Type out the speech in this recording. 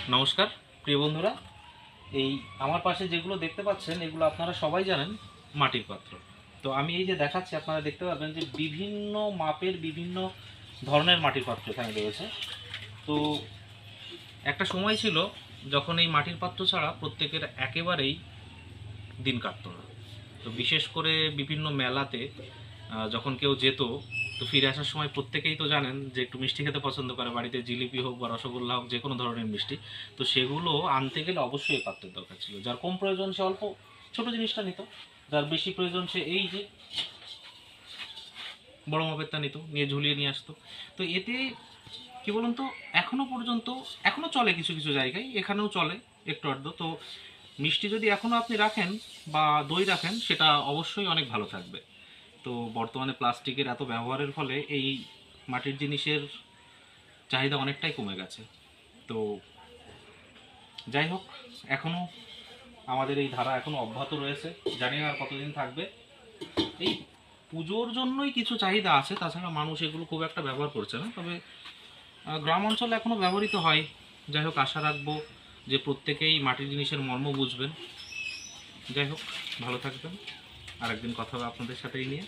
নমস্কার প্রিয় বন্ধুরা। এই আমার পাশে যেগুলো দেখতে পাচ্ছেন এগুলো আপনারা সবাই জানেন মাটির পাত্র। তো আমি এই যে দেখাচ্ছি, আপনারা দেখতে পাবেন যে বিভিন্ন মাপের বিভিন্ন ধরনের মাটির পাত্র এখানে রয়েছে। তো একটা সময় ছিল যখন এই মাটির পাত্র ছাড়া প্রত্যেকের একেবারেই দিন কাটতো না। তো বিশেষ করে বিভিন্ন মেলাতে যখন কেউ যেত, তো ফিরে আসার সময় প্রত্যেকেই তো জানেন যে একটু মিষ্টি খেতে পছন্দ করে, বাড়িতে জিলিপি হোক বা রসগোল্লা হোক, যে কোনো ধরনের মিষ্টি। তো সেগুলো আনতে গেলে অবশ্যই এই পাত্রের দরকার ছিল। যার কম প্রয়োজন সে অল্প ছোট জিনিসটা নিত, যার বেশি প্রয়োজন সে এই যে বড় মাপেরটা নিত, নিয়ে ঝুলিয়ে নিয়ে আসতো। তো এতে কি বলুন তো, এখনো পর্যন্ত এখনো চলে কিছু কিছু জায়গায়, এখানেও চলে একটু আধটু। তো মিষ্টি যদি এখনো আপনি রাখেন বা দই রাখেন, সেটা অবশ্যই অনেক ভালো থাকবে। তো বর্তমানে প্লাস্টিকের এত ব্যবহারের ফলে এই মাটির জিনিসের চাহিদা অনেকটাই কমে গেছে। তো যাই হোক, এখনও আমাদের এই ধারা এখনও অব্যাহত রয়েছে, জানি না আর কতদিন থাকবে। এই পুজোর জন্যই কিছু চাহিদা আছে, তাছাড়া মানুষ এগুলো খুব একটা ব্যবহার করছে না। তবে গ্রাম অঞ্চলে এখনও ব্যবহৃত হয়। যাই হোক, আশা রাখবো যে প্রত্যেকেই মাটির জিনিসের মর্ম বুঝবেন। যাই হোক, ভালো থাকবেন। আরেকদিন কথা হবে আপনাদের সাথে এই নিয়ে।